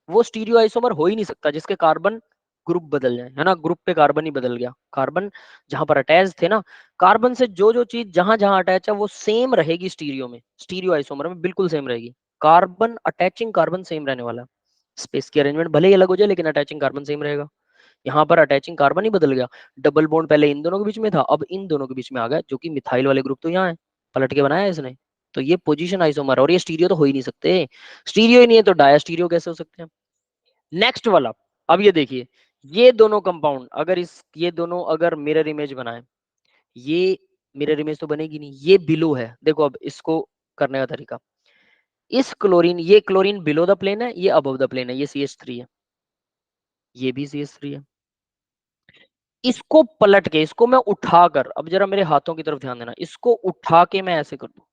वो स्टीरियो आइसोमर हो ही नहीं सकता जिसके कार्बन ग्रुप बदल जाए, है ना, ग्रुप पे कार्बन ही बदल गया, कार्बन जहां पर अटैच थे ना, कार्बन से जो जो चीज जहां जहां अटैच है वो सेम रहेगी स्टीरियो में, स्टीरियो आइसोमर में बिल्कुल सेम रहेगी, कार्बन अटैचिंग कार्बन सेम रहने वाला, स्पेस की अरेंजमेंट भले ही अलग हो जाए लेकिन अटैचिंग कार्बन सेम रहेगा। यहाँ पर अटैचिंग कार्बन ही बदल गया, डबल बॉन्ड पहले इन दोनों के बीच में था, अब इन दोनों के बीच में आ गया, जो कि मिथाइल वाले ग्रुप तो यहाँ है, पलट के बनाया है इसने, तो ये पोजीशन आइसोमर, और ये स्टीरियो तो हो ही नहीं सकते, स्टीरियो ही नहीं है तो डायस्टीरियो कैसे हो सकते हैं। नेक्स्ट वाला, अब ये देखिए, ये दोनों कंपाउंड अगर ये दोनों अगर मिरर इमेज बनाए, ये मिरर इमेज तो बनेगी नहीं, ये बिलो है, देखो अब इसको करने का तरीका, इस क्लोरीन, ये क्लोरीन बिलो द प्लेन है, ये अबव द प्लेन है, ये CH3 है, ये भी CH3 है, इसको पलट के, इसको मैं उठाकर, अब जरा मेरे हाथों की तरफ ध्यान देना, इसको उठा के मैं ऐसे कर दूं,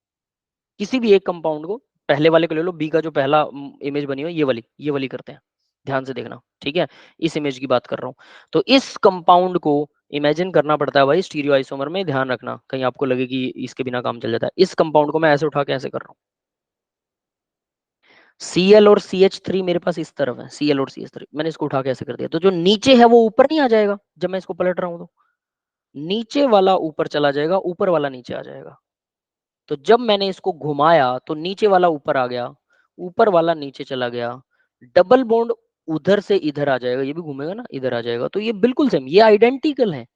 किसी भी एक कंपाउंड को, पहले वाले को ले लो, बी का जो पहला इमेज बनी हो, ये वाली करते हैं, ध्यान से देखना, ठीक है, इस इमेज की बात कर रहा हूं, तो इस कंपाउंड को इमेजिन करना पड़ता है भाई स्टीरियो आइसोमर में, ध्यान रखना कहीं आपको लगे कि इसके बिना काम चल जाता है, इस कंपाउंड को मैं ऐसे उठा के ऐसे कर रहा हूँ, Cl और CH3 मेरे पास इस तरफ है, Cl और CH3 मैंने इसको उठा के ऐसे कर दिया, तो जो नीचे है वो ऊपर नहीं आ जाएगा, जब मैं इसको पलट रहा हूँ तो नीचे वाला ऊपर चला जाएगा, ऊपर वाला नीचे आ जाएगा, तो जब मैंने इसको घुमाया तो नीचे वाला ऊपर आ गया, ऊपर वाला नीचे चला गया, डबल बॉन्ड उधर से इधर आ जाएगा, ये भी घूमेगा ना, इधर आ जाएगा, तो ये बिल्कुल सेम, ये आइडेंटिकल है,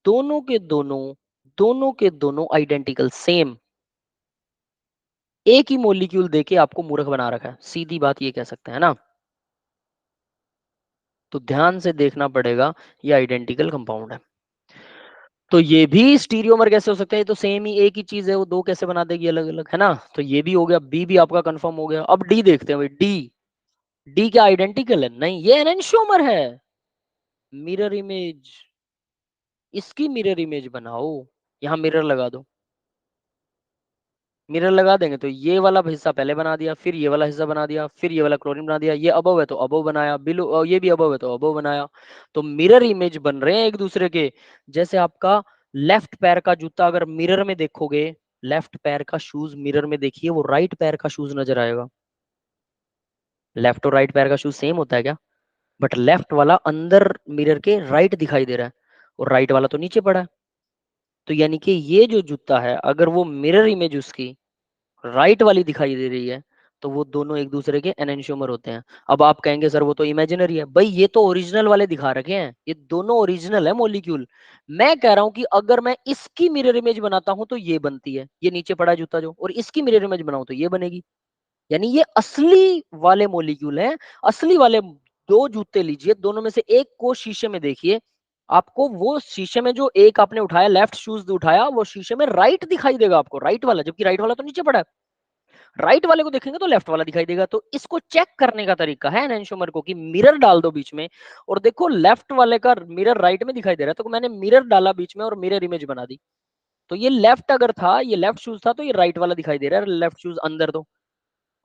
दोनों के दोनों, दोनों के दोनों आइडेंटिकल सेम, एक ही मॉलिक्यूल देके आपको मूर्ख बना रखा है, सीधी बात ये कह सकते हैं ना, तो ध्यान से देखना पड़ेगा, ये आइडेंटिकल कंपाउंड है। तो ये भी स्टीरियोमर कैसे हो सकते हैं, ये तो सेम ही एक ही चीज है, वो दो कैसे बना देगी अलग अलग, है ना, तो ये भी हो गया, बी भी आपका कंफर्म हो गया, अब डी देखते हैं भाई, डी, डी क्या आइडेंटिकल है, नहीं ये एनेंशियोमर है, मिरर इमेज, इसकी मिरर इमेज बनाओ, यहाँ मिरर लगा दो, मिरर लगा देंगे तो ये वाला हिस्सा पहले बना दिया, फिर ये वाला हिस्सा बना दिया, फिर ये वाला क्लोरीन बना दिया, ये अबव है तो अबव बनाया, बिलो ये भी अबव है तो अबव बनाया, तो मिरर इमेज बन रहे हैं एक दूसरे के, जैसे आपका लेफ्ट पैर का जूता अगर मिरर में देखोगे, लेफ्ट पैर का शूज मिरर में देखिए, वो राइट पैर का शूज नजर आएगा, लेफ्ट और राइट पैर का शूज सेम होता है क्या, बट लेफ्ट वाला अंदर मिरर के राइट दिखाई दे रहा है, और राइट वाला तो नीचे पड़ा है, तो यानी कि ये जो जूता है अगर वो मिरर इमेज उसकी राइट वाली दिखाई दे रही है, तो वो दोनों एक दूसरे के एनेंशियोमर होते हैं। अब आप कहेंगे सर वो तो इमेजिनरी है, भाई ये तो ओरिजिनल वाले दिखा रखे हैं, ये दोनों ओरिजिनल है मॉलिक्यूल, मैं कह रहा हूं कि अगर मैं इसकी मिरर इमेज बनाता हूं तो ये बनती है, ये नीचे पड़ा है जूता जो, और इसकी मिरर इमेज बनाऊं तो ये बनेगी, यानी ये असली वाले मॉलिक्यूल हैं, असली वाले, दो जूते लीजिए, दोनों में से एक को शीशे में देखिए, आपको वो शीशे में जो एक आपने उठाया, लेफ्ट शूज उठाया, वो शीशे में राइट दिखाई देगा आपको, राइट वाला, जबकि राइट वाला तो नीचे पड़ा है, राइट वाले को देखेंगे तो लेफ्ट वाला दिखाई देगा, तो इसको चेक करने का तरीका है एनेंशियोमर को कि मिरर डाल दो बीच में, और देखो लेफ्ट वाले का मिरर राइट में दिखाई दे रहा है, तो मैंने मिरर डाला बीच में और मिरर इमेज बना दी, तो ये लेफ्ट अगर था, ये लेफ्ट शूज था, तो ये राइट वाला दिखाई दे रहा है, लेफ्ट शूज अंदर दो,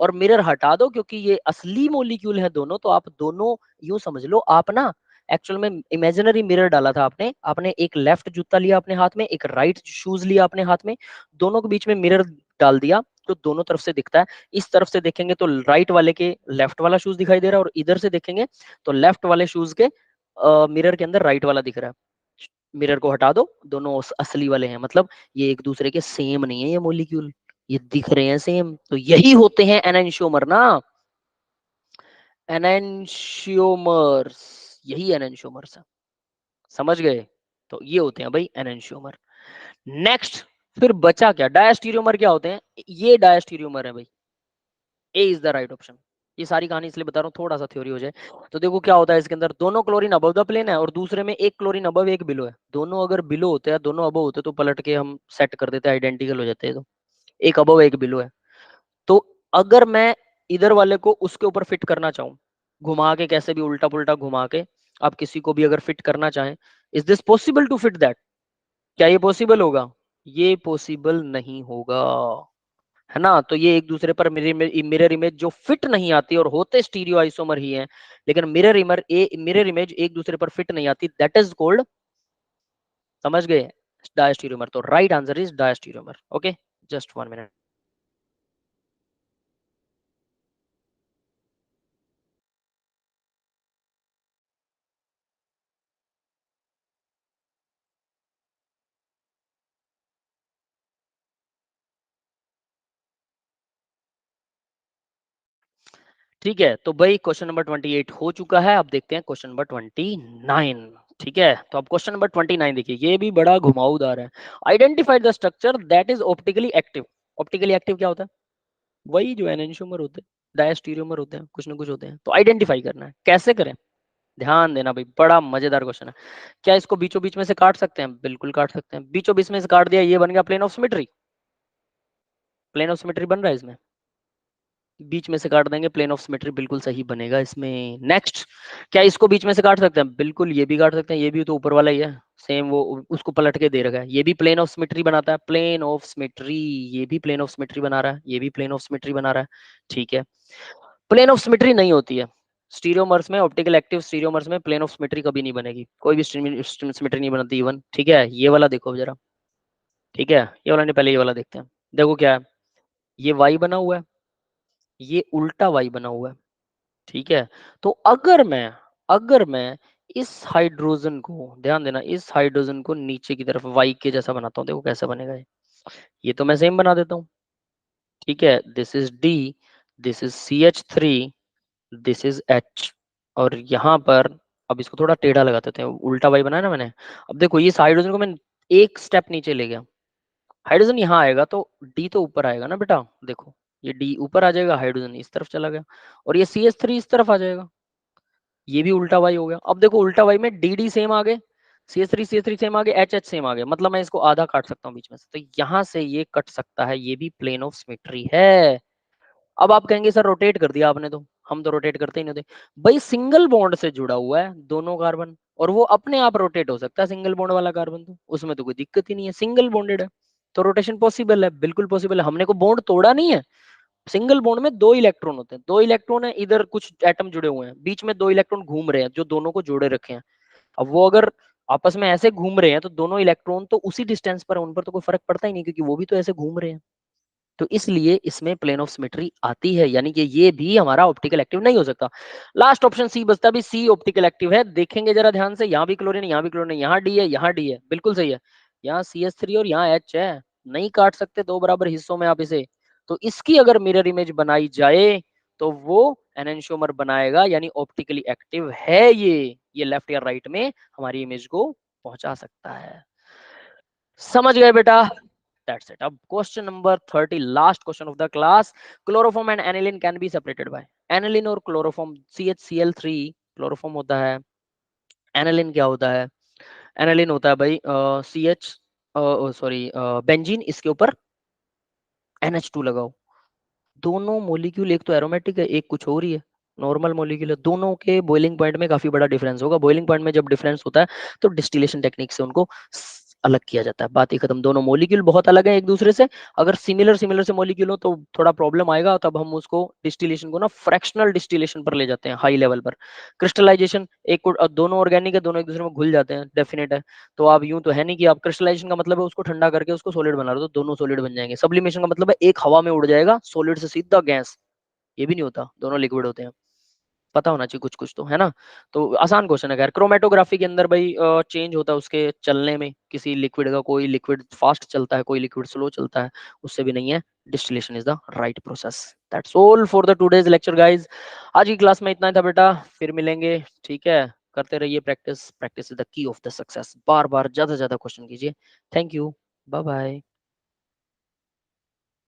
और मिरर हटा दो क्योंकि ये असली मॉलिक्यूल है दोनों, तो आप दोनों यूं समझ लो, आप ना एक्चुअल में इमेजिनरी मिरर डाला था आपने, आपने एक लेफ्ट जूता लिया अपने हाथ में, एक राइट शूज लिया अपने हाथ में, दोनों के बीच में मिरर डाल दिया, तो दोनों तरफ से दिखता है, इस तरफ से देखेंगे तो राइट वाले के लेफ्ट वाला शूज दिखाई दे रहा है, और इधर से देखेंगे तो लेफ्ट वाले शूज के मिरर के अंदर राइट वाला दिख रहा है, मिरर को हटा दो, दोनों असली वाले हैं, मतलब ये एक दूसरे के सेम नहीं है ये मॉलिक्यूल, ये दिख रहे हैं सेम, तो यही होते हैं एनेंशियोमर ना, एनेंशियोमर्स, यही एनेंशियोमर्स है, समझ गए, तो ये होते हैं भाई एनेंशियोमर। नेक्स्ट, फिर बचा क्या? डायस्टीरियोमर क्या होते हैं? ये डायस्टीरियोमर है भाई, ए इज द राइट ऑप्शन। ये सारी कहानी इसलिए बता रहा हूँ, थोड़ा सा थ्योरी हो जाए। तो देखो क्या होता है इसके अंदर, दोनों क्लोरीन अबव द प्लेन है और दूसरे में एक क्लोरीन अबव एक बिलो है। दोनों अगर बिलो होते हैं, दोनों अबव होते तो पलट के हम सेट कर देते, आइडेंटिकल हो जाते हैं। तो एक अबव एक बिलो है। तो अगर मैं इधर वाले को उसके ऊपर फिट करना चाहूं, घुमा के, कैसे भी उल्टा पुल्टा घुमा के आप किसी को भी अगर फिट करना चाहें, is this possible to fit that? क्या ये पॉसिबल होगा? ये पॉसिबल नहीं होगा, है ना। तो ये एक दूसरे पर मिरर इमेज जो फिट नहीं आती, और होते स्टीरियो आइसोमर ही हैं, लेकिन मिरर इमेज एक दूसरे पर फिट नहीं आती, दैट इज कॉल्ड, समझ गए, डायस्टीरियोमर। तो right answer is diastereomer. Okay, just 1 minute. ठीक है, तो भाई क्वेश्चन नंबर 28 हो चुका है। अब देखते हैं क्वेश्चन नंबर 29। ठीक है, तो अब क्वेश्चन नंबर 29 देखिए, ये भी बड़ा घुमाऊदार है। Identify the structure that is optically active. Optically active क्या होता है? वही जो एनेंशियोमर होते हैं, डायस्टीरियोमर होते हैं, कुछ ना कुछ होते हैं। तो आइडेंटिफाई करना है, कैसे करें? ध्यान देना भाई, बड़ा मजेदार क्वेश्चन है। क्या इसको बीचों बीच में से काट सकते हैं? बिल्कुल काट सकते हैं। बीचों बीच में से काट दिया, ये बन गया plane of symmetry. Plane of symmetry बन रहा है इसमें। बीच में से काट देंगे, प्लेन ऑफ सिमेट्री बिल्कुल सही बनेगा इसमें। नेक्स्ट, क्या इसको बीच में से काट सकते हैं? बिल्कुल, ये भी काट सकते हैं। ये भी तो ऊपर वाला ही है, सेम वो उसको पलट के दे रखा है। ये भी प्लेन ऑफ सिमेट्री बनाता है, प्लेन ऑफ सिमेट्री। ये भी प्लेन ऑफ सिमेट्री बना रहा है, ये भी प्लेन ऑफ सिमेट्री बना रहा है। ठीक है, प्लेन ऑफ सिमेट्री नहीं होती है स्टीरियोमर्स में, ऑप्टिकल एक्टिव स्टीरियोमर्स में प्लेन ऑफ सिमेट्री कभी नहीं बनेगी, कोई भी सिमेट्री नहीं बनती इवन। ठीक है, ये वाला देखो जरा। ठीक है, ये वाला नहीं, पहले ये वाला देखते हैं। देखो क्या है, ये वाई बना हुआ है, ये उल्टा वाई बना हुआ है। ठीक है, तो अगर मैं इस हाइड्रोजन को, ध्यान देना, इस हाइड्रोजन को नीचे की तरफ वाई के जैसा बनाता हूँ, देखो कैसा बनेगा ये तो मैं सेम बना देता हूँ। ठीक है, this is D, this is CH3, this is H, और यहाँ पर अब इसको थोड़ा टेढ़ा लगा देते हैं, उल्टा वाई बनाया ना मैंने। अब देखो ये हाइड्रोजन को मैं एक स्टेप नीचे ले गया, हाइड्रोजन यहाँ आएगा तो डी तो ऊपर आएगा ना बेटा। देखो ये डी ऊपर आ जाएगा, हाइड्रोजन इस तरफ चला गया, और ये CH3 इस तरफ आ जाएगा। ये भी उल्टा वाई हो गया। अब देखो उल्टा वाई में डी डी सेम आ गए, CH3 सेम आ गए, H सेम आ गए, मतलब मैं इसको आधा काट सकता हूँ बीच में से, तो यहाँ से ये कट सकता है, ये भी प्लेन ऑफ सिमेट्री है। अब आप कहेंगे सर रोटेट कर दिया आपने, तो हम तो रोटेट करते ही नहीं थे भाई। सिंगल बॉन्ड से जुड़ा हुआ है दोनों कार्बन, और वो अपने आप रोटेट हो सकता है सिंगल बॉन्ड वाला कार्बन, तो उसमें तो कोई दिक्कत ही नहीं है, सिंगल बॉन्डेड है। तो रोटेशन पॉसिबल है, बिल्कुल पॉसिबल है। हमने को बॉन्ड तोड़ा नहीं है। सिंगल बॉन्ड में दो इलेक्ट्रॉन होते हैं, दो इलेक्ट्रॉन है, इधर कुछ एटम जुड़े हुए हैं, बीच में दो इलेक्ट्रॉन घूम रहे हैं जो दोनों को जोड़े रखे हैं। अब वो अगर आपस में ऐसे घूम रहे हैं तो दोनों इलेक्ट्रॉन तो उसी डिस्टेंस पर है, उन पर तो कोई फर्क पड़ता ही नहीं, क्योंकि वो भी तो ऐसे घूम रहे हैं। तो इसलिए इसमें प्लेन ऑफ सिमेट्री आती है, यानी कि ये भी हमारा ऑप्टिकल एक्टिव नहीं हो सकता। लास्ट ऑप्शन सी बचता, भी सी ऑप्टिकल एक्टिव है। देखेंगे जरा ध्यान से, यहाँ भी क्लोरीन, यहाँ भी क्लोरीन, यहाँ डी है, यहाँ डी है, बिल्कुल सही है। यहाँ CH3 और यहाँ H है, नहीं काट सकते दो बराबर हिस्सों में आप इसे। तो इसकी अगर मिरर इमेज बनाई जाए तो वो एनेंशियोमर बनाएगा, यानी ऑप्टिकली एक्टिव है ये लेफ्ट या राइट में हमारी इमेज को पहुंचा सकता है। समझ गए बेटा? That's it. अब question number 30, last question of the class. Chloroform and aniline can be separated by. Aniline और क्लोरोफॉर्म, CHCl3 क्लोरोफॉर्म होता है, एनिलीन क्या होता है? एनिलीन होता है भाई CH, सॉरी बेंजीन, इसके ऊपर NH2 लगाओ। दोनों मॉलिक्यूल, एक तो एरोमेटिक है, एक कुछ और ही है, नॉर्मल मॉलिक्यूल है। दोनों के बॉइलिंग पॉइंट में काफी बड़ा डिफरेंस होगा। बॉइलिंग पॉइंट में जब डिफरेंस होता है तो डिस्टिलेशन टेक्निक से उनको अलग किया जाता है, बात ही खत्म। दोनों मॉलिक्यूल बहुत अलग है एक दूसरे से। अगर सिमिलर सिमिलर से मॉलिक्यूल हो तो थोड़ा प्रॉब्लम आएगा, तब हम उसको डिस्टिलेशन को ना फ्रैक्शनल डिस्टिलेशन पर ले जाते हैं, हाई लेवल पर। क्रिस्टलाइजेशन, दोनों ऑर्गेनिक है, दोनों एक दूसरे में घुल जाते हैं, डेफिनेट है। तो आप यूं तो है नहीं कि आप क्रिस्टलाइजेशन का मतलब है उसको ठंडा करके उसको सॉलिड बना रहे हो, तो दोनों सॉलिड बन जाएंगे। सब्लिमेशन का मतलब है एक हवा में उड़ जाएगा सॉलिड से सीधा गैस, ये भी नहीं होता, दोनों लिक्विड होते हैं। पता होना चाहिए कुछ कुछ तो, है ना। तो आसान क्वेश्चन है। खैर, क्रोमेटोग्राफी के अंदर भाई चेंज होता है उसके चलने में, किसी लिक्विड का, कोई लिक्विड फास्ट चलता है, कोई लिक्विड स्लो चलता है, उससे भी नहीं है। Distillation is the right process. That's all for the today's lecture guys. आज की क्लास में इतना ही था बेटा, फिर मिलेंगे। ठीक है, करते रहिए practice, practice is the key of the success. बार बार ज्यादा से ज्यादा क्वेश्चन कीजिए। Thank you, bye bye.